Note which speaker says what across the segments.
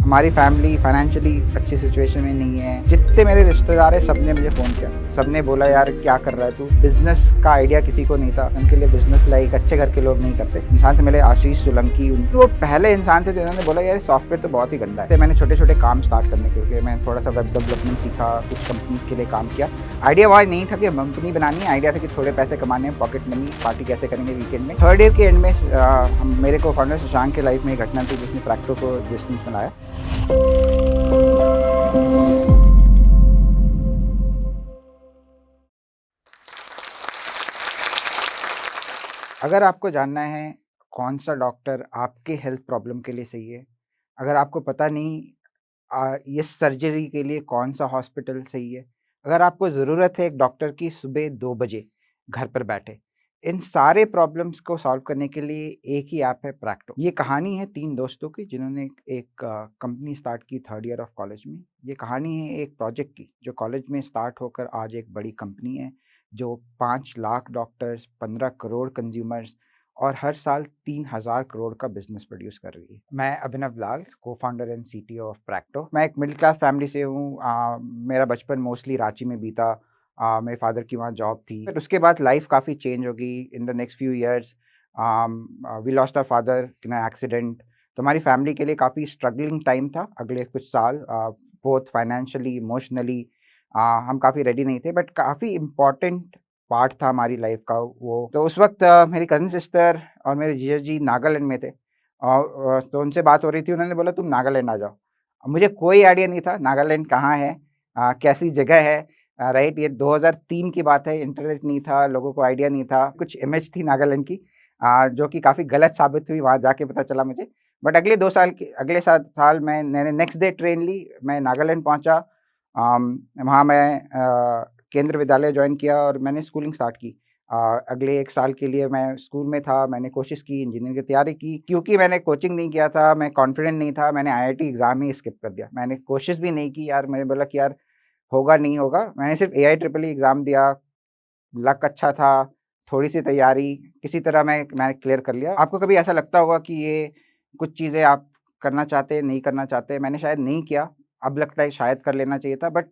Speaker 1: हमारी family financially अच्छी situation में नहीं है। जितने मेरे रिश्तेदार हैं सबने मुझे फ़ोन किया। सबने बोला यार क्या कर रहा है तू? बिज़नेस का आइडिया किसी को नहीं था। उनके लिए बिज़नेस लाइक अच्छे घर के लोग नहीं करते। इंसान से मिले आशीष सोलंकी वो पहले इंसान थे जिन्होंने बोला यार सॉफ्टवेयर तो बहुत ही गंदा है। मैंने छोटे-छोटे काम स्टार्ट करने के लिए मैं थोड़ा-सा वेब डेवलपमेंट सीखा, कुछ कंपनीज़ के लिए काम किया। आइडिया वहाँ नहीं था कि कंपनी बनानी है, आइडिया था कि थोड़े पैसे कमाने हैं, पॉकेट मनी, पार्टी कैसे करेंगे वीकेंड में। थर्ड ईयर के एंड में मेरे को-फाउंडर शशांक के लाइफ में एक घटना थी जिसने प्रैक्टो को एग्जिस्टेंस में लाया। अगर आपको जानना है कौन सा डॉक्टर आपके हेल्थ प्रॉब्लम के लिए सही है, अगर आपको पता नहीं इस सर्जरी के लिए कौन सा हॉस्पिटल सही है, अगर आपको ज़रूरत है एक डॉक्टर की सुबह 2 बजे घर पर बैठे, इन सारे प्रॉब्लम्स को सॉल्व करने के लिए एक ही ऐप है प्रैक्टो। ये कहानी है 3 दोस्तों की जिन्होंने एक कंपनी स्टार्ट की थर्ड ईयर ऑफ कॉलेज में। ये कहानी है एक प्रोजेक्ट की जो कॉलेज में स्टार्ट होकर आज एक बड़ी कंपनी है, जो 5 लाख डॉक्टर्स, 15 करोड़ कंज्यूमर्स और हर साल 3,000 करोड़ का बिजनेस प्रोड्यूस कर रही है। मैं Abhinav Lal, co-founder and CTO of Practo. मैं एक मिडिल क्लास फैमिली से हूँ। मेरा बचपन मोस्टली रांची में बीता। मेरे फादर की वहाँ जॉब थी। फिर उसके बाद लाइफ काफ़ी चेंज हो गई। In the next few years we lost our father in a accident. तो हमारी फैमिली के लिए काफ़ी स्ट्रगलिंग टाइम था अगले कुछ साल, बोथ फाइनेंशियली, इमोशनली। हम काफ़ी रेडी नहीं थे, बट काफ़ी इम्पोर्टेंट पार्ट था हमारी लाइफ का वो। तो उस वक़्त मेरी कज़िन सिस्टर और मेरे जीजा जी नागालैंड में थे और तो उनसे बात हो रही थी, उन्होंने बोला तुम नागालैंड आ जाओ। अब मुझे कोई आइडिया नहीं था नागालैंड कहाँ है, कैसी जगह है। राइट, ये 2003 की बात है, इंटरनेट नहीं था, लोगों को आइडिया नहीं था। कुछ इमेज थी नागालैंड की जो कि काफ़ी गलत साबित हुई, वहाँ जाके पता चला मुझे। बट अगले साल मैंने नेक्स्ट डे ट्रेन ली, मैं नागालैंड पहुँचा। वहाँ मैं केंद्र विद्यालय जॉइन किया और मैंने स्कूलिंग स्टार्ट की। अगले 1 साल के लिए मैं स्कूल में था, मैंने कोशिश की, इंजीनियरिंग की तैयारी की। क्योंकि मैंने कोचिंग नहीं किया था, मैं कॉन्फिडेंट नहीं था, मैंने आईआईटी एग्ज़ाम ही स्किप कर दिया। मैंने कोशिश भी नहीं की यार, मैंने बोला कि यार होगा, नहीं होगा। मैंने सिर्फ़ एआईट्रिपल ई एग्ज़ाम दिया, लक अच्छा था, थोड़ी-सी तैयारी, किसी तरह मैंने क्लियर कर लिया। आपको कभी ऐसा लगता होगा कि ये कुछ चीज़ें आप करना चाहते, नहीं करना चाहते, मैंने शायद नहीं किया, अब लगता है शायद कर लेना चाहिए था। बट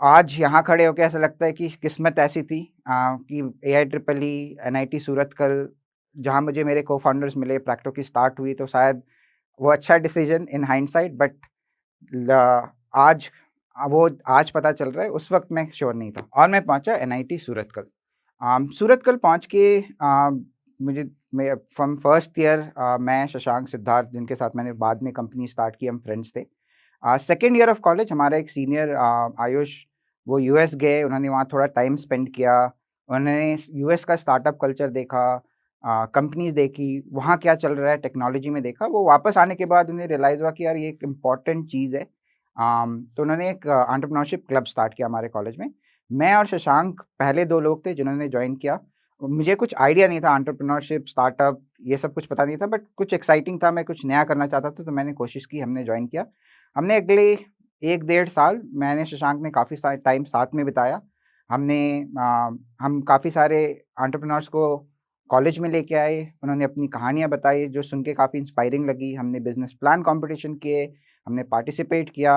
Speaker 1: आज यहाँ खड़े होके ऐसा लगता है कि किस्मत ऐसी थी कि एआईट्रिपल ई, एनआईटी सूरतकल, जहाँ मुझे मेरे को-फाउंडर्स मिले, प्रैक्टो की स्टार्ट हुई, तो शायद वो अच्छा डिसीजन इन हाइंडसाइट। बट ल आज वो आज पता चल रहा है, उस वक़्त मैं श्योर नहीं था और मैं पहुँचा एनआईटी सूरतकल। सूरतकल पहुँच के मुझे मैं फ्रॉम फर्स्ट ईयर मैं, शशांक, सिद्धार्थ, जिनके साथ मैंने बाद में कंपनी स्टार्ट की, हम फ्रेंड्स थे। सेकंड ईयर ऑफ कॉलेज हमारा एक सीनियर आयुष, वो यूएस गए, उन्होंने वहाँ थोड़ा टाइम स्पेंड किया। उन्होंने यूएस का स्टार्टअप कल्चर देखा, कंपनीज़ देखी, वहाँ क्या चल रहा है टेक्नोलॉजी में देखा। वो वापस आने के बाद उन्हें रियलाइज़ हुआ कि यार ये एक इम्पॉर्टेंट चीज़ है। तो उन्होंने एक एंटरप्रेन्योरशिप क्लब स्टार्ट किया हमारे कॉलेज में। मैं और शशांक पहले 2 लोग थे जिन्होंने जॉइन किया। मुझे कुछ आइडिया नहीं था एंटरप्रेन्योरशिप, स्टार्टअप, ये सब कुछ पता नहीं था, बट कुछ एक्साइटिंग था, मैं कुछ नया करना चाहता था, तो मैंने कोशिश की, हमने जॉइन किया। हमने अगले 1 डेढ़ साल मैंने, शशांक ने काफ़ी टाइम साथ में बिताया। हमने हम काफ़ी सारे एंटरप्रेन्योर्स को कॉलेज में लेके आए, उन्होंने अपनी कहानियाँ बताई जो सुन के काफ़ी इंस्पायरिंग लगी। हमने बिज़नेस प्लान कॉम्पिटिशन किए, हमने पार्टिसिपेट किया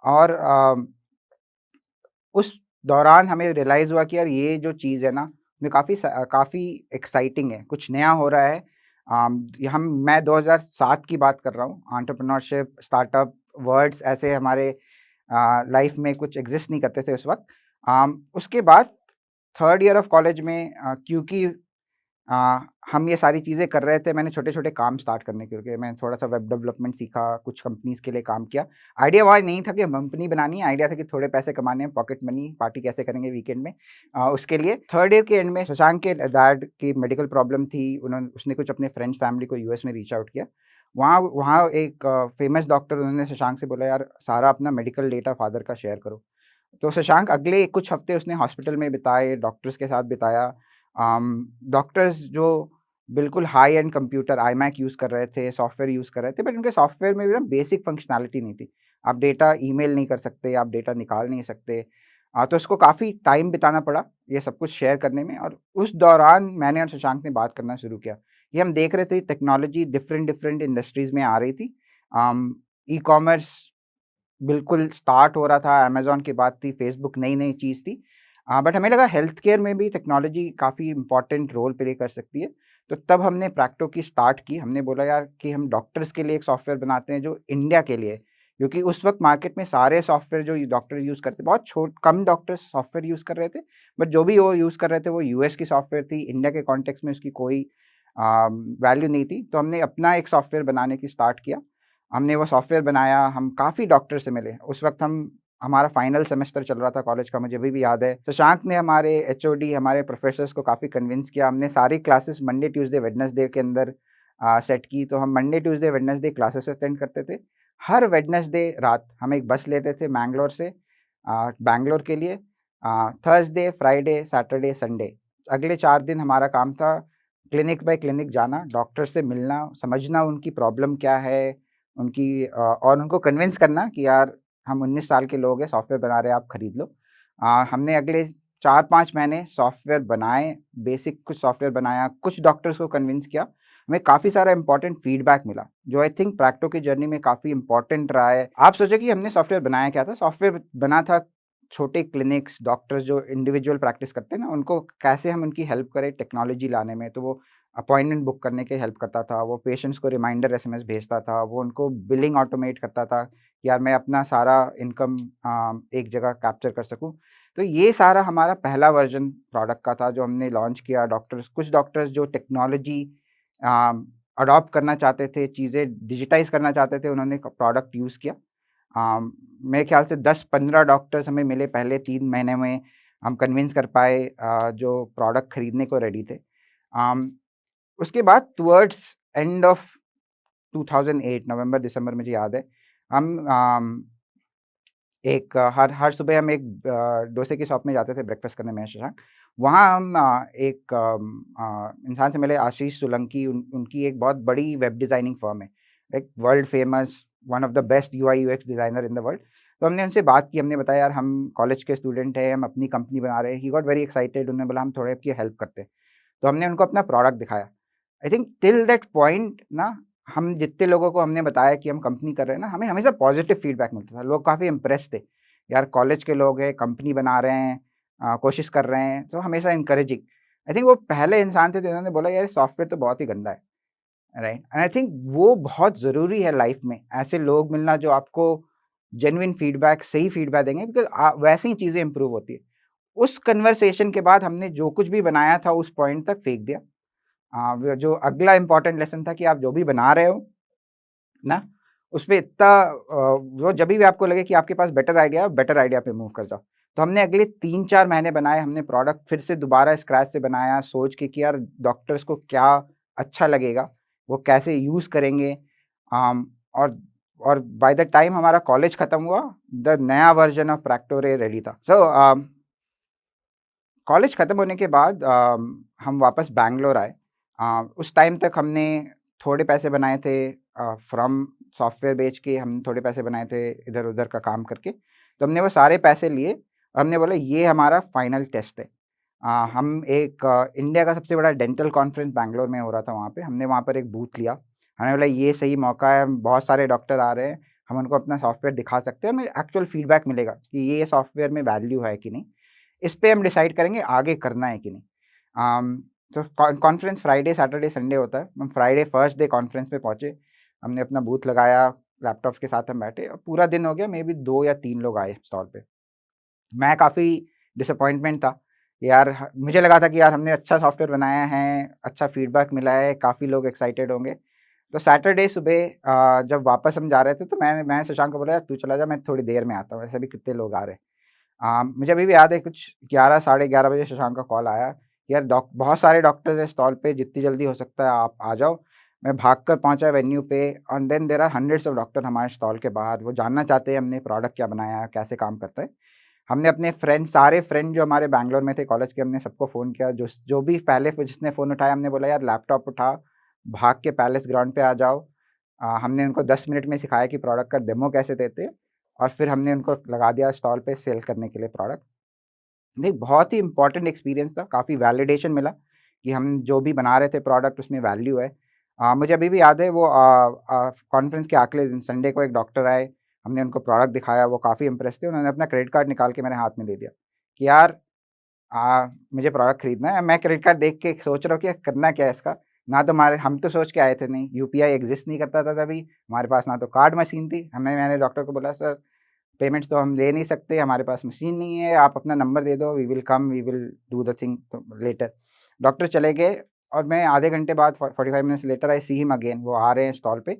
Speaker 1: और उस दौरान हमें रियलाइज़ हुआ कि यार ये जो चीज़ है ना, ये काफ़ी एक्साइटिंग है, कुछ नया हो रहा है। ये हम मैं 2007 की बात कर रहा हूँ। एंटरप्रेन्योरशिप, स्टार्टअप वर्ड्स ऐसे हमारे लाइफ में कुछ एग्ज़िस्ट नहीं करते थे उस वक़्त। उसके बाद थर्ड ईयर ऑफ कॉलेज में क्योंकि अ, हम ये सारी चीज़ें कर रहे थे, मैंने छोटे-छोटे काम स्टार्ट करने क्योंकि मैं थोड़ा-सा वेब डेवलपमेंट सीखा, कुछ कंपनीज़ के लिए काम किया। आइडिया वहाँ नहीं था कि कंपनी बनानी है, आइडिया था कि थोड़े पैसे कमाने हैं, पॉकेट मनी, पार्टी कैसे करेंगे वीकेंड में। उसके लिए थर्ड ईयर के एंड में शशांक के डैड की मेडिकल प्रॉब्लम थी, उसने कुछ अपने फ्रेंड्स फैमिली को यूएस में रीच आउट किया। वहाँ वहाँ एक फेमस डॉक्टर, उन्होंने शशांक से बोला यार सारा अपना मेडिकल डेटा फादर का शेयर करो। तो शशांक अगले कुछ हफ्ते उसने हॉस्पिटल में बिताए, डॉक्टर्स के साथ बिताया। डॉक्टर्स जो बिल्कुल high and computer iMac use कर रहे थे, सॉफ्टवेयर यूज़ कर रहे थे, बट उनके सॉफ्टवेयर में भी ना बेसिक फंक्शनैलिटी नहीं थी। आप डेटा ईमेल नहीं कर सकते, आप डेटा निकाल नहीं सकते। तो उसको काफ़ी टाइम बिताना पड़ा ये सब कुछ शेयर करने में, और उस दौरान मैंने और शशांक ने बात करना शुरू किया। ये हम देख रहे थे टेक्नोलॉजी डिफरेंट डिफरेंट इंडस्ट्रीज़ में आ रही थी। ई-कॉमर्स बिल्कुल स्टार्ट हो रहा था, अमेज़न की बात थी, फ़ेसबुक नई-नई चीज़ थी। बट हमें लगा हेल्थ केयर में भी टेक्नोलॉजी काफ़ी इम्पोर्टेंट रोल प्ले कर सकती है। तो तब हमने प्रैक्टो की स्टार्ट की। हमने बोला यार कि हम डॉक्टर्स के लिए एक सॉफ्टवेयर बनाते हैं जो इंडिया के लिए है। क्योंकि उस वक़्त मार्केट में सारे सॉफ्टवेयर जो डॉक्टर यूज़ करते बहुत कम डॉक्टर्स सॉफ्टवेयर यूज़ कर रहे थे। बट जो भी वो यूज़ कर रहे थे वो यूएस की सॉफ्टवेयर थी। इंडिया के कॉन्टेक्स्ट में उसकी कोई वैल्यू नहीं थी। तो हमने अपना एक सॉफ्टवेयर बनाने की स्टार्ट किया। हमने वो सॉफ्टवेयर बनाया, हम काफ़ी डॉक्टर से मिले। उस वक़्त हमारा फाइनल सेमेस्टर चल रहा था कॉलेज का, मुझे अभी भी याद है। शशांक ने हमारे एचओडी, हमारे प्रोफ़ेसर्स को काफ़ी कन्विंस किया। हमने सारी क्लासेस मंडे, ट्यूसडे, वेडनेसडे के अंदर सेट की। तो हम Monday, Tuesday, Wednesday classes attend करते थे। हर वेडनेसडे रात हम एक बस लेते थे मैंगलोर से बैंगलोर के लिए। थर्सडे, फ्राइडे, सैटरडे, संडे अगले 4 दिन हमारा काम था क्लिनिक बाय क्लिनिक जाना, डॉक्टर से मिलना, समझना उनकी प्रॉब्लम क्या है, और उनको कन्विंस करना कि यार हम 19 साल के लोग हैं, सॉफ्टवेयर बना रहे हैं, आप खरीद लो। हमने अगले 4-5 महीने सॉफ्टवेयर बनाए, बेसिक कुछ सॉफ्टवेयर बनाया, कुछ डॉक्टर्स को कन्विंस किया। हमें काफ़ी सारा इम्पोर्टेंट फीडबैक मिला, जो आई थिंक प्रैक्टो की जर्नी में काफ़ी इम्पोर्टेंट रहा है। आप सोचिए कि हमने सॉफ्टवेयर बनाया क्या था? सॉफ्टवेयर बना था छोटे क्लिनिक्स, डॉक्टर्स जो इंडिविजुअल प्रैक्टिस करते हैं ना, उनको कैसे हम उनकी हेल्प करें टेक्नोलॉजी लाने में। तो वो अपॉइंटमेंट बुक करने की हेल्प करता था, वो पेशेंट्स को रिमाइंडर एसएमएस भेजता था, वो उनको बिलिंग ऑटोमेट करता था कि यार मैं अपना सारा इनकम एक जगह कैप्चर कर सकूँ। तो ये सारा हमारा पहला वर्ज़न प्रोडक्ट का था जो हमने लॉन्च किया। कुछ डॉक्टर्स जो टेक्नोलॉजी अ, अडॉप्ट करना चाहते थे, चीज़ें डिजिटाइज़ करना चाहते थे, उन्होंने प्रोडक्ट यूज़ किया। मेरे ख़्याल से 10-15 डॉक्टर्स हमें मिले पहले 3 महीने में, हम कन्विंस कर पाए जो प्रोडक्ट खरीदने को रेडी थे। अम, उसके बाद टुवर्ड्स एंड ऑफ 2008 नवंबर-दिसंबर मुझे याद है, हम हर हर सुबह हम एक डोसे की शॉप में जाते थे ब्रेकफ़ास्ट करने, मैं और शशांक। वहाँ हम इंसान से मिले, आशीष सोलंकी। उनकी एक बहुत बड़ी वेब डिज़ाइनिंग फ़र्म है, एक world famous, one of the best UI UX designer in the world. तो हमने उनसे बात की, हमने बताया यार हम कॉलेज के स्टूडेंट हैं, हम अपनी कंपनी बना रहे हैं। ही गॉट वेरी एक्साइटेड, उन्होंने बोला हम थोड़े आपकी हेल्प करते हैं। तो हमने उनको अपना प्रोडक्ट दिखाया। I think till that point ना, हम जितने लोगों को हमने बताया कि हम कंपनी कर रहे हैं ना, हमें हमेशा पॉजिटिव फीडबैक मिलता था। लोग काफ़ी इम्प्रेस्ड थे, यार कॉलेज के लोग हैं, कंपनी बना रहे हैं, कोशिश कर रहे हैं, तो हमेशा एनकरेजिंग। आई थिंक वो पहले इंसान थे जिन्होंने बोला यार सॉफ्टवेयर तो बहुत ही गंदा है, राइट? एंड आई थिंक वो बहुत ज़रूरी है लाइफ में, ऐसे लोग मिलना जो आपको जेन्युइन फीडबैक, सही फीडबैक देंगे, बिकॉज़ वैसे ही चीज़ें इम्प्रूव होती है। उस कन्वर्सेशन के बाद हमने जो कुछ भी बनाया था उस पॉइंट तक फेंक दिया। वो जो अगला इम्पोर्टेंट लेसन था कि आप जो भी बना रहे हो ना, उसपे इतना वो जभी भी आपको लगे कि आपके पास बेटर आइडिया है, बेटर आइडिया पे मूव कर जाओ। तो हमने अगले 3-4 महीने बनाए, हमने प्रोडक्ट फिर से दोबारा स्क्रैच से बनाया, सोच के कि यार डॉक्टर्स को क्या अच्छा लगेगा, वो कैसे यूज़ करेंगे। अम, और और बाय द टाइम हमारा कॉलेज खत्म हुआ, द नया वर्ज़न ऑफ प्रैक्टोरे रेडी था। सो कॉलेज खत्म होने के बाद हम वापस बैंगलोर आए। उस टाइम तक हमने थोड़े पैसे बनाए थे फ्रॉम सॉफ्टवेयर बेच के, हमने थोड़े पैसे बनाए थे इधर-उधर का काम करके। तो हमने वो सारे पैसे लिए और हमने बोला ये हमारा फाइनल टेस्ट है। हम एक इंडिया का सबसे बड़ा डेंटल कॉन्फ्रेंस बैंगलोर में हो रहा था वहाँ पे, हमने वहाँ पर एक बूथ लिया। हमने बोला ये सही मौका है, बहुत सारे डॉक्टर आ रहे हैं, हम उनको अपना सॉफ्टवेयर दिखा सकते हैं, हमें एक्चुअल फीडबैक मिलेगा कि ये सॉफ्टवेयर में वैल्यू है कि नहीं। इस पे हम डिसाइड करेंगे आगे करना है कि नहीं। अम, तो कॉन्फ्रेंस फ्राइडे, सैटरडे, संडे होता है। हम फ्राइडे फर्स्ट डे कॉन्फ्रेंस पे पहुँचे, हमने अपना बूथ लगाया, लैपटॉप्स के साथ हम बैठे और पूरा दिन हो गया, मेबी 2 या 3 लोग आए स्टॉल पे। मैं काफ़ी डिसअपॉइंटमेंट था। यार मुझे लगा था कि यार हमने अच्छा सॉफ्टवेयर बनाया है, अच्छा फीडबैक मिला है, काफ़ी लोग एक्साइटेड होंगे। तो सैटरडे सुबह जब वापस हम जा रहे थे तो मैं शशांक को बोला यार तू चला जा, मैं थोड़ी देर में आता हूँ, वैसे भी कितने लोग आ रहे हैं। मुझे अभी भी याद है कुछ 11 साढ़े 11 बजे शशांक का कॉल आया, यार बहुत सारे डॉक्टर्स हैं स्टॉल पे, जितनी जल्दी हो सकता है आप आ जाओ। मैं भागकर पहुंचा वेन्यू पे and then there are hundreds of doctor हमारे स्टॉल के बाहर, वो जानना चाहते हैं हमने प्रोडक्ट क्या बनाया है, कैसे काम करता है। हमने अपने सारे फ्रेंड जो हमारे बैंगलोर में थे कॉलेज के, हमने सबको फ़ोन किया, जो जो भी पहले जिसने फ़ोन उठाया हमने बोला यार लैपटॉप उठा, भाग के पैलेस ग्राउंड पे आ जाओ। हमने उनको 10 मिनट में सिखाया कि प्रोडक्ट का डेमो कैसे देते हैं और फिर हमने उनको लगा दिया स्टॉल पे सेल करने के लिए प्रोडक्ट। नहीं, बहुत ही इम्पोर्टेंट एक्सपीरियंस था, काफ़ी वैलिडेशन मिला कि हम जो भी बना रहे थे प्रोडक्ट उसमें वैल्यू है। मुझे अभी भी याद है वो कॉन्फ्रेंस के अगले दिन संडे को एक डॉक्टर आए, हमने उनको प्रोडक्ट दिखाया, वो काफ़ी इम्प्रेस थे, उन्होंने अपना क्रेडिट कार्ड निकाल के मेरे हाथ में दे दिया कि यार मुझे प्रोडक्ट खरीदना है। मैं क्रेडिट कार्ड देख के सोच रहा हूँ कि करना क्या है इसका? ना तो हमारे हम तो सोच के आए थे नहीं, यूपीआई एक्जिस्ट नहीं करता था तभी, हमारे पास ना तो कार्ड मशीन थी। मैंने डॉक्टर को बोला सर पेमेंट्स तो हम ले नहीं सकते, हमारे पास मशीन नहीं है, आप अपना नंबर दे दो, we will do the thing later. Doctor चले गए और मैं आधे घंटे बाद 45 minutes later I see him again, वो आ रहे हैं स्टॉल पे।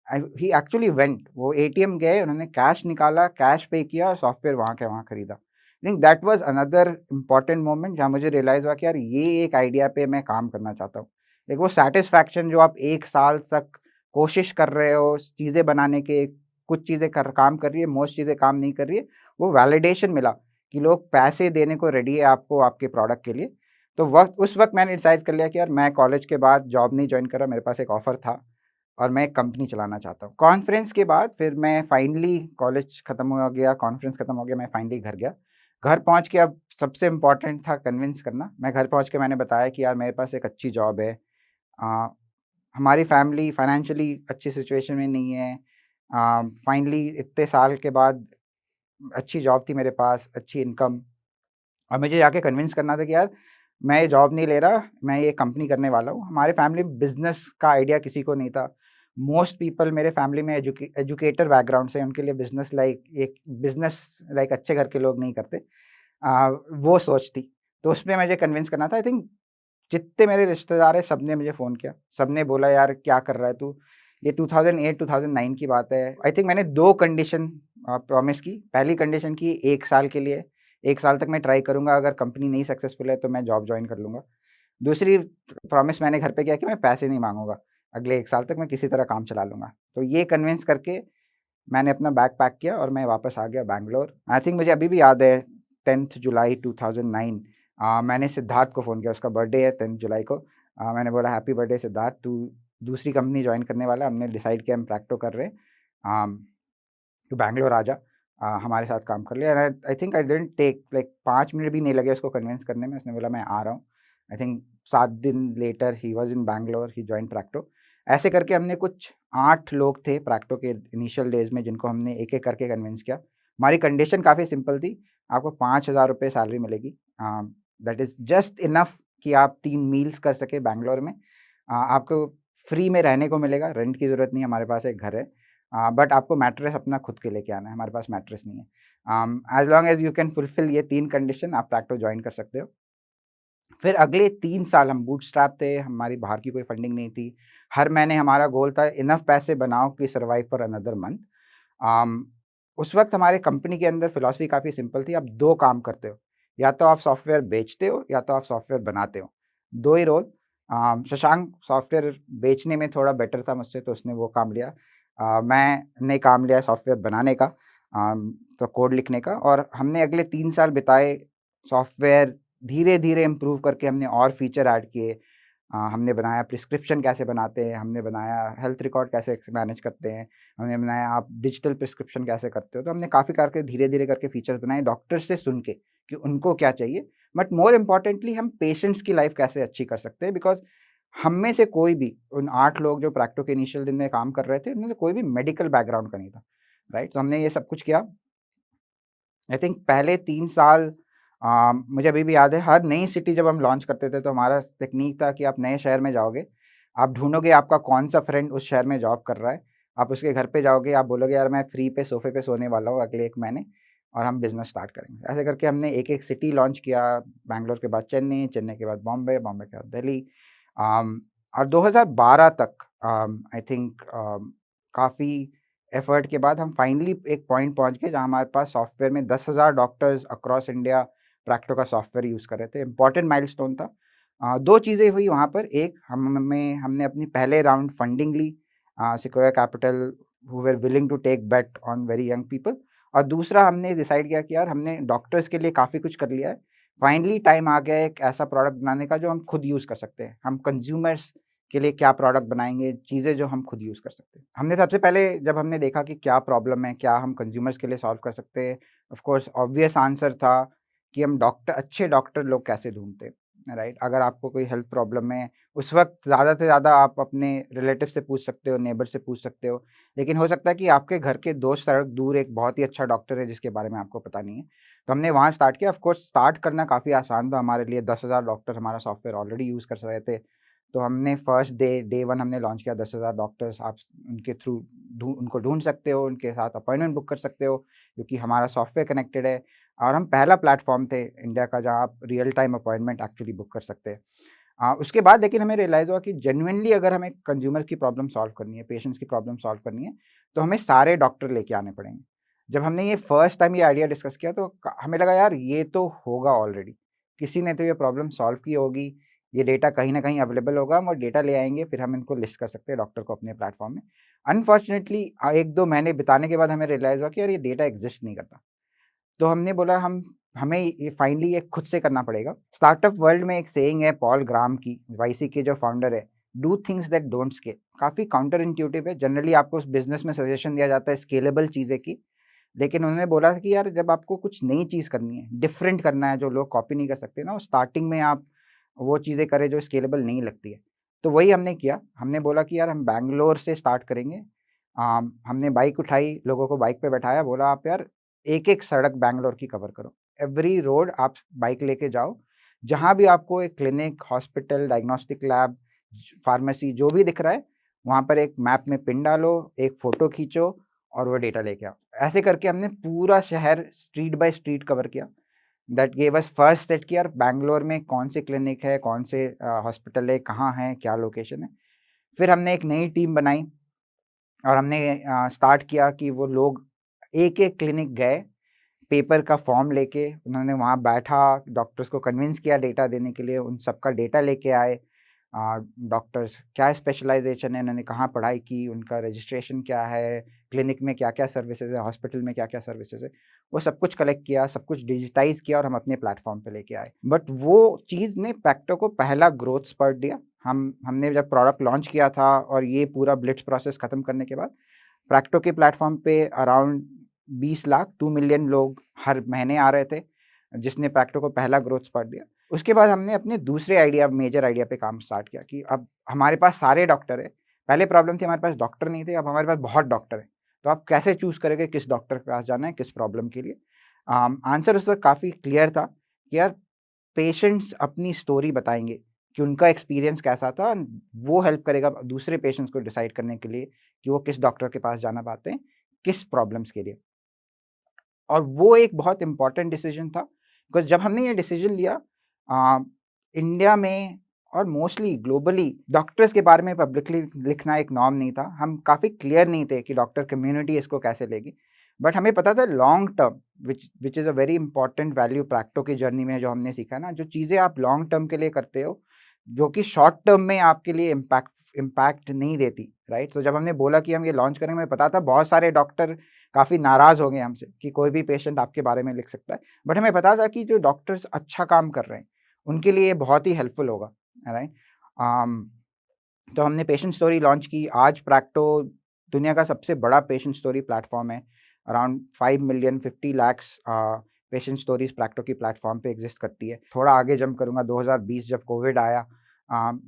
Speaker 1: ही एक्चुअली वेंट, वो एटीएम गए, उन्होंने कैश निकाला, कैश पे किया और सॉफ्टवेयर वहाँ के वहाँ खरीदा। I think that was another important moment जहाँ मुझे रियलाइज़ हुआ कि यार ये एक आइडिया पे मैं काम करना चाहता हूँ। एक वो सैटिस्फैक्शन जो आप 1 साल तक कोशिश कर रहे हो चीज़ें बनाने के, कुछ चीज़ें कर काम कर रही है, मोस्ट चीज़ें काम नहीं कर रही है, वो वैलिडेशन मिला कि लोग पैसे देने को रेडी है आपको आपके प्रोडक्ट के लिए। तो उस वक़्त मैंने डिसाइड कर लिया कि यार मैं कॉलेज के बाद जॉब नहीं जॉइन कर रहा, मेरे पास एक ऑफ़र था और मैं एक कंपनी चलाना चाहता हूँ। कॉन्फ्रेंस के बाद फिर मैं फाइनली कॉलेज खत्म हो गया, कॉन्फ्रेंस खत्म हो गया, मैं फाइनली घर गया। घर पहुँच के अब सबसे इम्पोर्टेंट था कन्विंस करना। मैं घर पहुँच के मैंने बताया कि यार मेरे पास एक अच्छी जॉब है। अ, हमारी फैमिली फाइनेंशियली अच्छी सिचुएशन में नहीं है। फाइनली इतने साल के बाद अच्छी जॉब थी मेरे पास, अच्छी इनकम, और मुझे जाके कन्विंस करना था कि यार मैं ये जॉब नहीं ले रहा, मैं ये कंपनी करने वाला हूँ। हमारे फैमिली में बिज़नेस का आइडिया किसी को नहीं था। मोस्ट पीपल मेरे फैमिली में एजुकेटर बैकग्राउंड से, उनके लिए बिज़नेस लाइक अच्छे घर के लोग नहीं करते। वो सोच थी। तो उसमें मुझे कन्विंस करना था। आई थिंक जितने मेरे रिश्तेदार हैं सबने मुझे फ़ोन किया। सबने बोला यार क्या कर रहा है तू? ये 2008-2009 की बात है। आई थिंक मैंने 2 कंडीशन प्रॉमिस की। पहली कंडीशन की 1 साल के लिए, 1 साल तक मैं ट्राई करूँगा, अगर कंपनी नहीं सक्सेसफुल है तो मैं जॉब जॉइन कर लूँगा। दूसरी प्रॉमिस मैंने घर पे किया कि मैं पैसे नहीं माँगूँगा। अगले 1 साल तक मैं किसी तरह काम चला लूँगा। तो ये कन्विंस करके मैंने अपना बैग पैक किया और मैं वापस आ गया बैंगलोर। आई थिंक मुझे अभी भी याद है 10th जुलाई 2009, मैंने सिद्धार्थ को फ़ोन किया, उसका बर्थडे है 10th जुलाई को। मैंने बोला हैप्पी बर्थडे सिद्धार्थ, तू दूसरी कंपनी जॉइन करने वाला है, हमने डिसाइड किया हम प्रैक्टो कर रहे हैं। तू बैंगलोर आ जा, हमारे साथ काम कर ले। And I think I didn't take like 5 minute भी नहीं लगे उसको कन्विंस करने में, उसने बोला मैं आ रहा हूँ। आई थिंक 7 दिन later he was in Bangalore, he joined Practo. ऐसे करके हमने कुछ 8 लोग थे प्रैक्टो के इनिशियल डेज़ में जिनको हमने एक-एक करके कन्विंस किया। हमारी कंडीशन काफ़ी सिंपल थी, आपको ₹5000 सैलरी मिलेगी। दैट इज़ जस्ट इनफ कि आप 3 मील्स कर सकें बैंगलोर में। आपको फ्री में रहने को मिलेगा, रेंट की ज़रूरत नहीं है, हमारे पास एक घर है। बट आपको मैट्रेस अपना खुद के लेके आना है, हमारे पास मैट्रेस नहीं है। As long as you can fulfil ये 3 कंडीशन, आप प्रैक्टो जॉइन कर सकते हो। फिर अगले 3 साल हम बूटस्ट्रैप थे, हमारी बाहर की कोई फंडिंग नहीं थी। हर महीने हमारा गोल था इनफ पैसे बनाओ कि सर्वाइव फॉर अनदर मंथ। अम, उस वक़्त हमारे कंपनी के अंदर फिलॉसफी काफ़ी सिंपल थी, आप 2 काम करते हो, या तो आप सॉफ्टवेयर बेचते हो या तो आप सॉफ्टवेयर बनाते हो, 2 ही रोल। शशांक सॉफ्टवेयर बेचने में थोड़ा बेटर था मुझसे तो उसने वो काम लिया। मैंने काम लिया सॉफ्टवेयर बनाने का, तो कोड लिखने का, और हमने अगले 3 साल बिताए सॉफ्टवेयर धीरे-धीरे इम्प्रूव करके हमने और फीचर ऐड किए। हमने बनाया प्रिस्क्रिप्शन कैसे बनाते हैं, हमने बनाया हेल्थ रिकॉर्ड कैसे मैनेज करते हैं, हमने बनाया आप डिजिटल प्रिस्क्रिप्शन कैसे करते हो। तो हमने काफ़ी करके धीरे-धीरे करके फीचर्स बनाए डॉक्टर से सुन के कि उनको क्या चाहिए। बट मोर इम्पोर्टेंटली हम पेशेंट्स की लाइफ़ कैसे अच्छी कर सकते हैं, बिकॉज़ हम में से कोई भी, उन 8 लोग जो प्रैक्टो के इनिशियल दिन में काम कर रहे थे, उनमें से कोई भी मेडिकल बैकग्राउंड का नहीं था, राइट? तो हमने ये सब कुछ किया। आई थिंक पहले 3 साल, मुझे अभी भी याद है, हर नई सिटी जब हम लॉन्च करते थे तो हमारा टेक्नीक था कि आप नए शहर में जाओगे, आप ढूँढोगे आपका कौन-सा फ्रेंड उस शहर में जॉब कर रहा है, आप उसके घर पे जाओगे, आप बोलोगे यार मैं फ्री पे सोफ़े पे सोने वाला हूँ अगले 1 महीने और हम बिज़नेस स्टार्ट करेंगे। ऐसे करके हमने एक-एक सिटी लॉन्च किया, बैंगलोर के बाद चेन्नई, चेन्नई के बाद बॉम्बे, बॉम्बे के बाद दिल्ली। और 2012 तक आई थिंक काफ़ी एफर्ट के बाद हम फाइनली एक पॉइंट पहुंच गए जहां हमारे पास सॉफ्टवेयर में 10,000 डॉक्टर्स अक्रॉस इंडिया प्रैक्टो का सॉफ्टवेयर यूज़ कर रहे थे। इंपॉर्टेंट माइलस्टोन था। 2 चीज़ें हुई वहाँ पर, एक हमने अपनी पहले राउंड फंडिंग ली, secure capital who were willing to take bet on very young people, और दूसरा हमने डिसाइड किया कि यार हमने डॉक्टर्स के लिए काफ़ी कुछ कर लिया है, फाइनली टाइम आ गया है एक ऐसा प्रोडक्ट बनाने का जो हम खुद यूज़ कर सकते हैं। हम कंज्यूमर्स के लिए क्या प्रोडक्ट बनाएँगे, चीज़ें जो हम खुद यूज़ कर सकते हैं। हमने सबसे पहले जब हमने देखा कि क्या प्रॉब्लम है, क्या हम कंज्यूमर्स के लिए सॉल्व कर सकते हैं, ऑफ़ कोर्स ऑब्वियस आंसर था कि हम अच्छे डॉक्टर लोग कैसे ढूँढते हैं। राइट? अगर आपको कोई हेल्थ प्रॉब्लम है, उस वक़्त ज़्यादा से ज़्यादा आप अपने रिलेटिव से पूछ सकते हो, नेबर से पूछ सकते हो। लेकिन हो सकता है कि आपके घर के 2 सड़क दूर एक बहुत ही अच्छा डॉक्टर है जिसके बारे में आपको पता नहीं है। तो हमने वहाँ स्टार्ट किया। ऑफ़ कोर्स स्टार्ट करना काफ़ी आसान था हमारे लिए, 10,000 डॉक्टर हमारा सॉफ्टवेयर ऑलरेडी यूज़ कर रहे थे। तो हमने फर्स्ट डे 1 हमने लॉन्च किया। 10,000 डॉक्टर्स आप उनके थ्रू उनको ढूँढ सकते हो, उनके साथ अपॉइंटमेंट बुक कर सकते हो, क्योंकि हमारा सॉफ्टवेयर कनेक्टेड है। और हम पहला प्लेटफ़ॉर्म थे इंडिया का जहाँ आप real time appointment actually book कर सकते हैं। उसके बाद लेकिन हमें रियलाइज़ हुआ कि जेनुइनली अगर हमें कंज़्यूमर की प्रॉब्लम सॉल्व करनी है, पेशेंट्स की प्रॉब्लम सॉल्व करनी है, तो हमें सारे डॉक्टर लेके आने पड़ेंगे। जब हमने ये फर्स्ट टाइम ये आइडिया डिस्कस किया तो हमें लगा यार ये तो होगा ऑलरेडी, किसी ने तो ये प्रॉब्लम सॉल्व की होगी, ये डेटा कहीं ना कहीं अवेलेबल होगा, हम वो डेटा ले आएंगे, फिर हम इनको लिस्ट कर सकते हैं डॉक्टर को अपने प्लेटफॉर्म में। अनफॉर्चुनेटली 1-2 महीने बिताने के बाद हमें रियलाइज़ हुआ कि यार ये डेटा एग्जिस्ट नहीं करता। तो हमने बोला हमें ये फाइनली ये खुद से करना पड़ेगा। स्टार्टअप वर्ल्ड में एक सेइंग है पॉल ग्राम की, वाईसी के जो फाउंडर है, do things that don't scale. काफ़ी काउंटर इंट्यूटिव है। जनरली आपको उस बिज़नेस में सजेशन दिया जाता है स्केलेबल चीज़ें की, लेकिन उन्होंने बोला कि यार जब आपको कुछ नई चीज़ करनी है, डिफरेंट करना है जो लोग कॉपी नहीं कर सकते ना, वो स्टार्टिंग में आप वो चीज़ें करें जो स्केलेबल नहीं लगती है। तो वही हमने किया। हमने बोला कि यार हम बैंगलोर से स्टार्ट करेंगे। हमने बाइक उठाई, लोगों को बाइक पे बैठाया, बोला आप यार एक-एक सड़क बैंगलोर की कवर करो। एवरी रोड आप बाइक लेके जाओ, जहाँ भी आपको एक clinic, hospital, diagnostic lab, pharmacy जो भी दिख रहा है, वहाँ पर एक मैप में पिन डालो, एक फ़ोटो खींचो और वो डेटा लेके आओ। ऐसे करके हमने पूरा शहर स्ट्रीट बाय स्ट्रीट कवर किया। That gave us first set कि यार बैंगलोर में कौन से क्लिनिक है, कौन से हॉस्पिटल है, कहाँ है, क्या लोकेशन है। फिर हमने एक नई टीम बनाई और हमने स्टार्ट किया कि वो लोग एक-एक क्लिनिक गए, पेपर का फॉर्म लेके उन्होंने वहाँ बैठा, डॉक्टर्स को कन्विंस किया डेटा देने के लिए, उन सबका डेटा लेके आए। डॉक्टर्स क्या स्पेशलाइज़ेशन है, उन्होंने कहाँ पढ़ाई की, उनका रजिस्ट्रेशन क्या है, क्लिनिक में क्या-क्या सर्विसेज़ है, हॉस्पिटल में क्या-क्या सर्विसेज़ है, वो सब कुछ कलेक्ट किया, सब कुछ डिजिटाइज़ किया और हम अपने प्लेटफ़ॉर्म पे लेके आए। बट वो चीज़ ने पैक्टो को पहला ग्रोथ स्पर्ट दिया। हमने जब प्रोडक्ट लॉन्च किया था और ये पूरा ब्लिट्ज़ प्रोसेस खत्म करने के बाद, प्रैक्टो के प्लेटफ़ॉर्म पे अराउंड 20 लाख 2 मिलियन लोग हर महीने आ रहे थे, जिसने प्रैक्टो को पहला ग्रोथ स्पॉट दिया। उसके बाद हमने अपने दूसरे आइडिया, मेजर आइडिया पे काम स्टार्ट किया कि अब हमारे पास सारे डॉक्टर हैं। पहले प्रॉब्लम थी हमारे पास डॉक्टर नहीं थे, अब हमारे पास बहुत डॉक्टर हैं। तो आप कैसे चूज़ करेंगे किस डॉक्टर के पास जाना है, किस प्रॉब्लम के लिए? आंसर उस वक़्त काफ़ी क्लियर था कि यार पेशेंट्स अपनी स्टोरी बताएँगे कि उनका एक्सपीरियंस कैसा था। वो हेल्प करेगा दूसरे पेशेंट्स को डिसाइड करने के लिए कि वो किस डॉक्टर के पास जाना चाहते हैं, किस प्रॉब्लम्स के लिए। और वो एक बहुत इम्पोर्टेंट डिसीजन था, बिकॉज़ जब हमने ये डिसीजन लिया, अ, इंडिया में और मोस्टली ग्लोबली डॉक्टर्स के बारे में पब्लिकली लिखना एक नॉर्म नहीं था। हम काफ़ी क्लियर नहीं थे कि डॉक्टर कम्युनिटी इसको कैसे लेगी। बट हमें पता था long term which which is a very important value Practo की जर्नी में जो हमने सीखा ना, जो चीज़ें आप लॉन्ग टर्म के लिए करते हो, जो कि शॉर्ट टर्म में आपके लिए इम्पैक्ट नहीं देती, राइट? तो जब हमने बोला कि हम ये लॉन्च करेंगे, हमें पता था बहुत सारे डॉक्टर काफ़ी नाराज़ हो गए हमसे कि कोई भी पेशेंट आपके बारे में लिख सकता है। बट हमें पता था कि जो डॉक्टर्स अच्छा काम कर रहे हैं, उनके लिए ये बहुत ही हेल्पफुल होगा, राइट? अम, तो हमने पेशेंट स्टोरी लॉन्च की। आज प्रैक्टो दुनिया का सबसे बड़ा पेशेंट स्टोरी प्लेटफ़ॉर्म है। Around 5 million 50 lakhs patient stories Practo की प्लेटफ़ॉर्म पे एग्ज़िस्ट करती है। थोड़ा आगे जंप करूँगा, 2020 जब कोविड आया,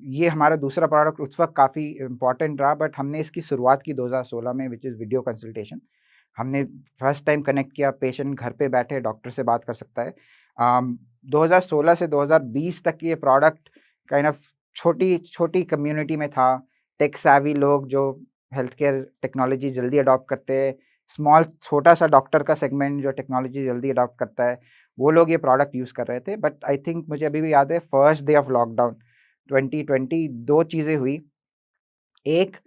Speaker 1: ये हमारा दूसरा प्रोडक्ट उस वक़्त काफ़ी इम्पोर्टेंट रहा, बट हमने इसकी शुरुआत की 2016 में, व्हिच इज़ वीडियो कंसल्टेशन। हमने फर्स्ट टाइम कनेक्ट किया, पेशेंट घर पे बैठे डॉक्टर से बात कर सकता है। 2016 से 2020 तक ये प्रोडक्ट काइंड ऑफ छोटी-छोटी कम्युनिटी में था। टेक सेवी लोग जो हेल्थ केयर टेक्नोलॉजी जल्दी अडॉप्ट करते हैं, स्मॉल छोटा-सा डॉक्टर का सेगमेंट जो टेक्नोलॉजी जल्दी अडॉप्ट करता है, वो लोग ये प्रोडक्ट यूज़ कर रहे थे। बट आई थिंक मुझे अभी भी याद है फर्स्ट डे ऑफ लॉकडाउन 2020 2 चीज़ें हुई। एक,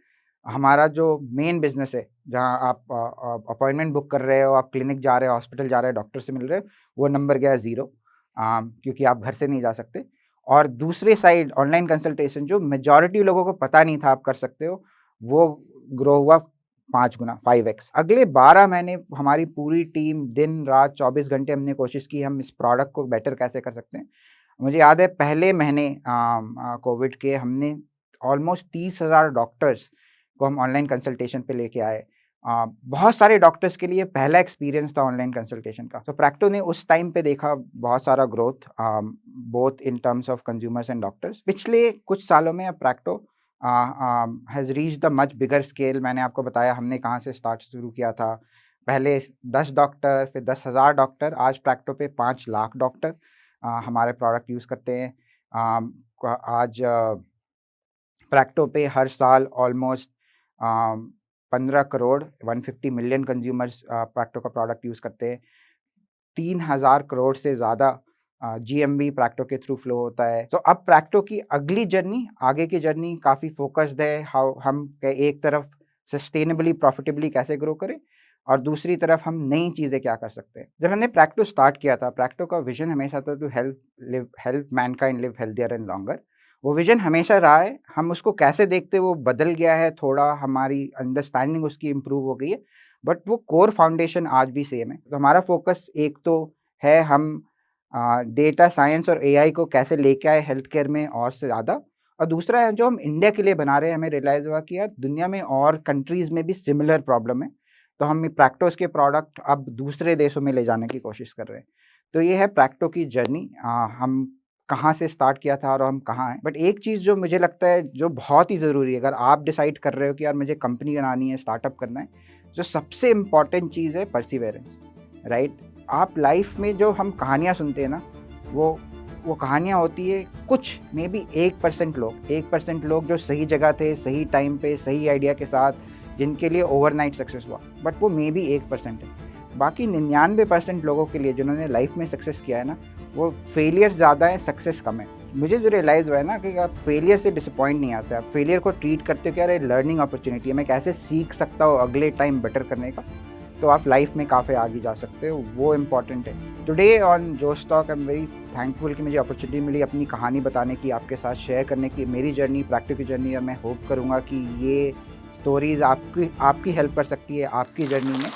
Speaker 1: हमारा जो मेन बिज़नेस है, जहाँ आप अपॉइंटमेंट बुक कर रहे हो, आप क्लिनिक जा रहे हो, हॉस्पिटल जा रहे हो, डॉक्टर से मिल रहे हो, वो नंबर गया ज़ीरो, क्योंकि आप घर से नहीं जा सकते। और दूसरी साइड ऑनलाइन कंसल्टेशन जो मेजॉरिटी लोगों को पता नहीं था आप कर सकते हो, वो ग्रो हुआ 5 गुना, 5x। अगले 12 महीने हमारी पूरी टीम दिन-रात 24 घंटे हमने कोशिश की हम इस प्रोडक्ट को बेटर कैसे कर सकते हैं। मुझे याद है पहले महीने कोविड के हमने ऑलमोस्ट 30,000 डॉक्टर्स को हम ऑनलाइन कंसल्टेशन पे लेके आए। बहुत सारे डॉक्टर्स के लिए पहला एक्सपीरियंस था ऑनलाइन कंसल्टेशन का। तो प्रैक्टो ने उस टाइम पे देखा बहुत सारा growth, both in terms of consumers and doctors. पिछले कुछ सालों में अब Practo has reached the much bigger scale. मैंने आपको बताया हमने कहाँ से स्टार्ट शुरू किया था। पहले 10 डॉक्टर, फिर 10,000 डॉक्टर, आज प्रैक्टो पे 5 लाख डॉक्टर हमारे प्रोडक्ट यूज़ करते हैं। आज प्रैक्टो पे हर साल almost 15 crore 150 million consumers Practo का प्रोडक्ट यूज़ करते हैं। 3,000 करोड़ से ज़्यादा जीएमवी प्रैक्टो के थ्रू फ्लो होता है। तो अब प्रैक्टो की अगली जर्नी, आगे की जर्नी काफ़ी फोकस्ड है। हाउ हम एक तरफ सस्टेनेबली प्रॉफिटेबली कैसे ग्रो करें और दूसरी तरफ हम नई चीज़ें क्या कर सकते हैं। जब हमने प्रैक्टो स्टार्ट किया था, प्रैक्टो का विजन हमेशा था to help mankind live healthier and longer. वो विजन हमेशा रहा है। हम उसको कैसे देखते वो बदल गया है, थोड़ा हमारी अंडरस्टैंडिंग उसकी इम्प्रूव हो गई है, बट वो कोर फाउंडेशन आज भी सेम है। तो हमारा फोकस एक तो है हम डेटा साइंस और एआई को कैसे लेके आए हेल्थ केयर में और से ज़्यादा, और दूसरा है जो हम इंडिया के लिए बना रहे हैं। हमें रियलाइज़ हुआ कि यार दुनिया में और कंट्रीज़ में भी सिमिलर प्रॉब्लम है, तो हम प्रैक्टोस के प्रोडक्ट अब दूसरे देशों में ले जाने की कोशिश कर रहे हैं। तो ये है प्रैक्टो की जर्नी, हम कहाँ से स्टार्ट किया था और हम कहाँ हैं। बट एक चीज़ जो मुझे लगता है जो बहुत ही ज़रूरी है, अगर आप डिसाइड कर रहे हो कि यार मुझे कंपनी बनानी है, स्टार्टअप करना है, जो सबसे इम्पॉर्टेंट चीज़ है परसिवेरेंस, राइट? आप लाइफ में जो हम कहानियाँ सुनते हैं ना, वो कहानियाँ होती है कुछ मे बी 1% लोग जो सही जगह थे, सही टाइम पे, सही आइडिया के साथ, जिनके लिए ओवरनाइट सक्सेस हुआ, बट वो मे बी 1% है। बाकी 99% लोगों के लिए जिन्होंने लाइफ में सक्सेस किया है ना, वो फेलियर्स ज़्यादा है, सक्सेस कम है। मुझे जो रियलाइज़ हुआ है ना कि आप फेलियर से डिसअपॉइंट नहीं आते, आप फेलियर को ट्रीट करते हो कि यार लर्निंग अपॉर्चुनिटी है, मैं कैसे सीख सकता हूँ अगले टाइम बेटर करने का, तो आप लाइफ में काफ़ी आगे जा सकते हो, वो इम्पॉर्टेंट है। टुडे ऑन जोश talk I am very thankful कि मुझे अपॉर्चुनिटी मिली अपनी कहानी बताने की, आपके साथ शेयर करने की, मेरी जर्नी, प्रैक्टो की जर्नी, और मैं होप करूँगा कि ये स्टोरीज़ आपकी हेल्प कर सकती है आपकी जर्नी में।